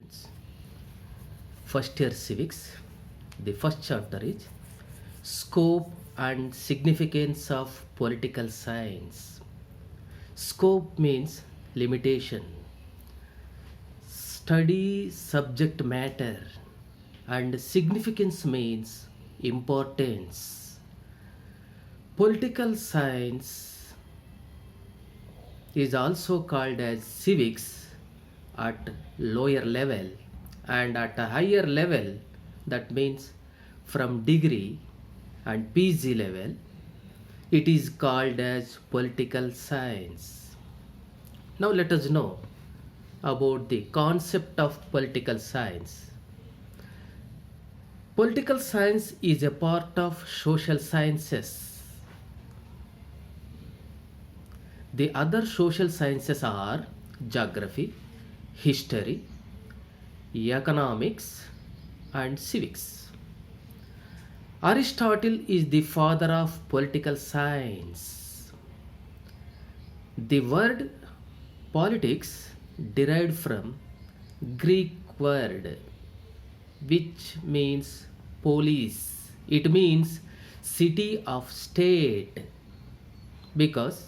students. First year civics. The first chapter is scope and significance of political science. Scope means limitation, study subject matter, and significance means importance. Political science is also called as civics at lower level, and at a higher level, that means from degree and PG level, it is called as political science. Now let us know about the concept of political science. Political science is a part of social sciences. The other social sciences are geography, history, economics, and civics. Aristotle is the father of political science. The word politics derived from Greek word which means polis. It means city of state because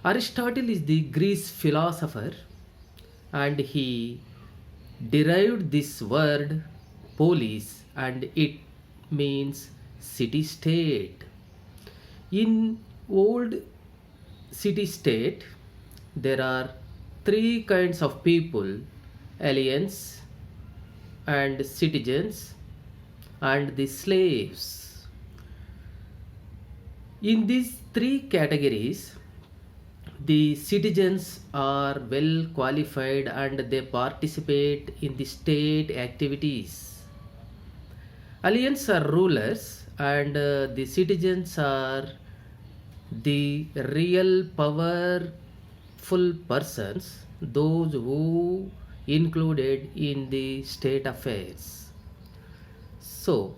Aristotle is the Greek philosopher and he derived this word polis and it means city state. In old city state there are three kinds of people: aliens and citizens and the slaves. In these three categories, the citizens are well qualified and they participate in the state activities. Aliens are rulers and the citizens are the real powerful persons, those who included in the state affairs. So,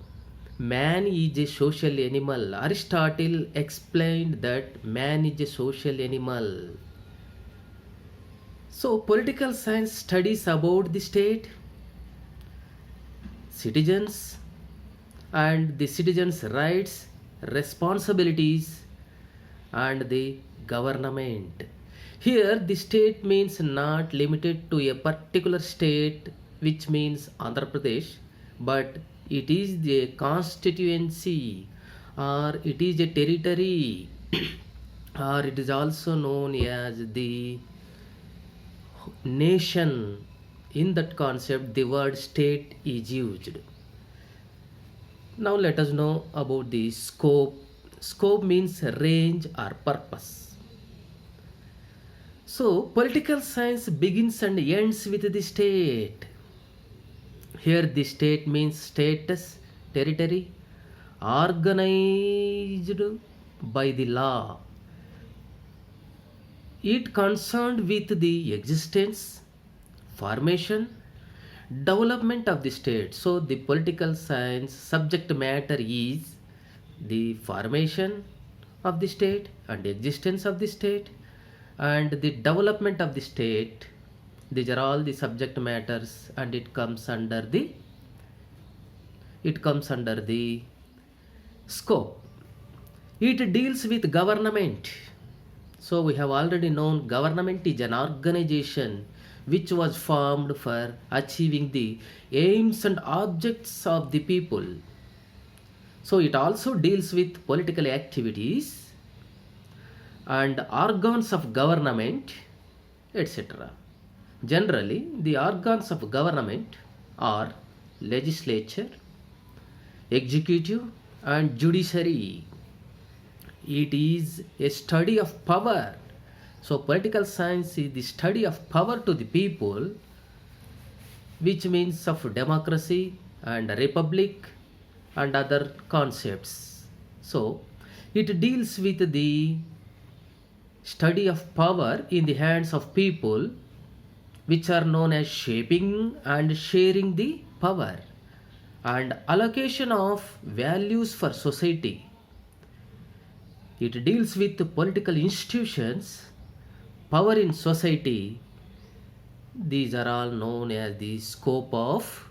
man is a social animal. Aristotle explained that man is a social animal. So, political science studies about the state, citizens, and the citizens' rights, responsibilities, and the government. Here, the state means not limited to a particular state, which means Andhra Pradesh, but it is the constituency or it is a territory or it is also known as the nation. In that concept, the word state is used. Now, let us know about the scope. Scope means range or purpose. So, political science begins and ends with the state. Here, the state means status, territory, organized by the law. It concerned with the existence, formation, development of the state. So, the political science subject matter is the formation of the state and existence of the state and the development of the state. These are all the subject matters and it comes under the scope. It deals with government. So we have already known government is an organization which was formed for achieving the aims and objects of the people. So it also deals with political activities and organs of government, etc. Generally, the organs of government are legislature, executive, and judiciary. It is a study of power. So, political science is the study of power to the people, which means of democracy and republic and other concepts. So, it deals with the study of power in the hands of people, which are known as shaping and sharing the power and allocation of values for society. It deals with political institutions, power in society, These are all known as the scope of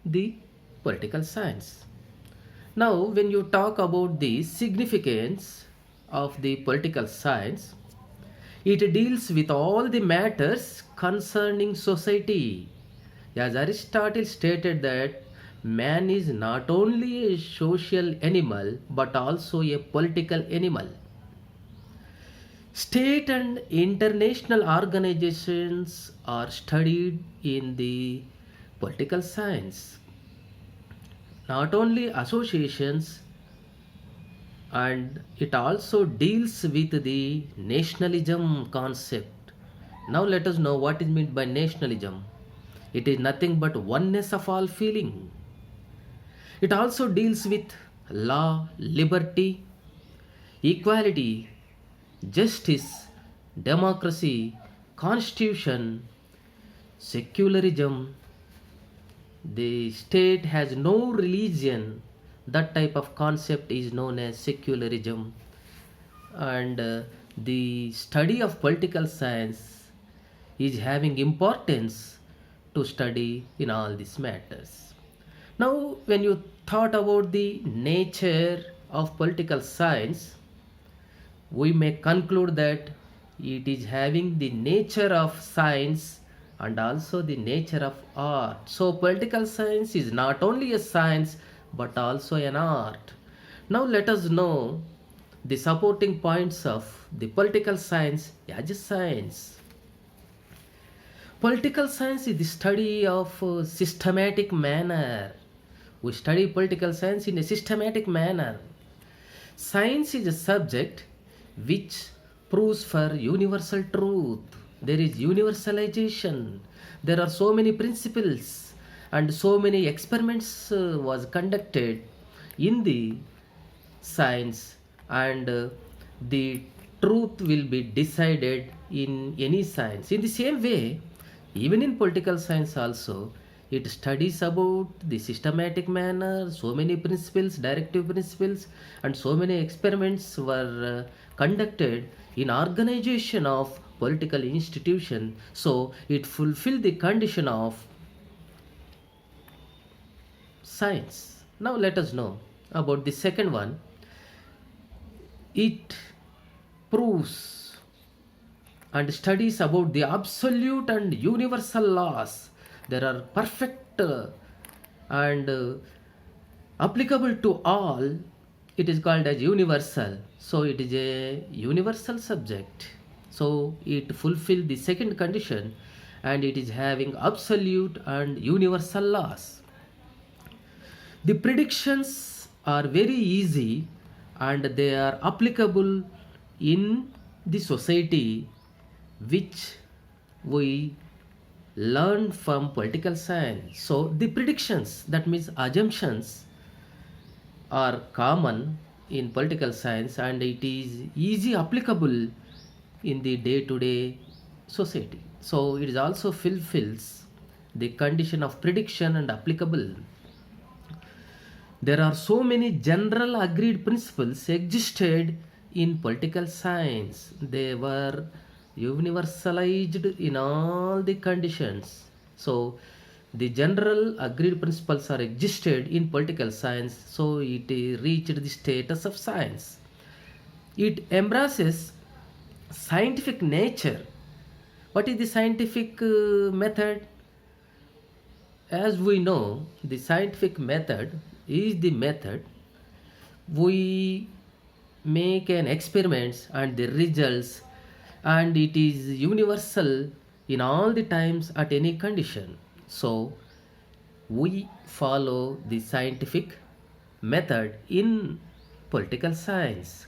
the political science. Now, when you talk about the significance of the political science, it deals with all the matters concerning society. As Aristotle stated that man is not only a social animal but also a political animal. State and international organizations are studied in the political science. Not only associations, and it also deals with the nationalism concept. Now let us know what is meant by nationalism. It is nothing but oneness of all feeling. It also deals with law, liberty, equality, justice, democracy, constitution, secularism. The state has no religion. That type of concept is known as secularism. And the study of political science is having importance to study in all these matters. Now, when you thought about the nature of political science, we may conclude that it is having the nature of science and also the nature of art. So, political science is not only a science but also an art. Now, let us know the supporting points of the political science as a science. Political science is the study of a systematic manner. We study political science in a systematic manner. Science is a subject which proves for universal truth. There is universalization. There are so many principles and so many experiments was conducted in the science, and the truth will be decided in any science. In the same way, even in political science also, it studies about the systematic manner, so many principles, directive principles, and so many experiments were conducted in organization of political institution. So it fulfilled the condition of science. Now let us know about the second one. It proves and studies about the absolute and universal laws. There are perfect and applicable to all. It is called as universal. So it is a universal subject. So it fulfills the second condition, and it is having absolute and universal laws. The predictions are very easy and they are applicable in the society which we learn from political science. So the predictions, that means assumptions, are common in political science and it is easy applicable in the day-to-day society. So it is also fulfills the condition of prediction and applicable. There are so many general agreed principles existed in political science. They were universalized in all the conditions. So the general agreed principles are existed in political science. So it reached the status of science. It embraces scientific nature. What is the scientific method? As we know, the scientific method is the method we make an experiments and the results, and it is universal in all the times at any condition. So we follow the scientific method in political science.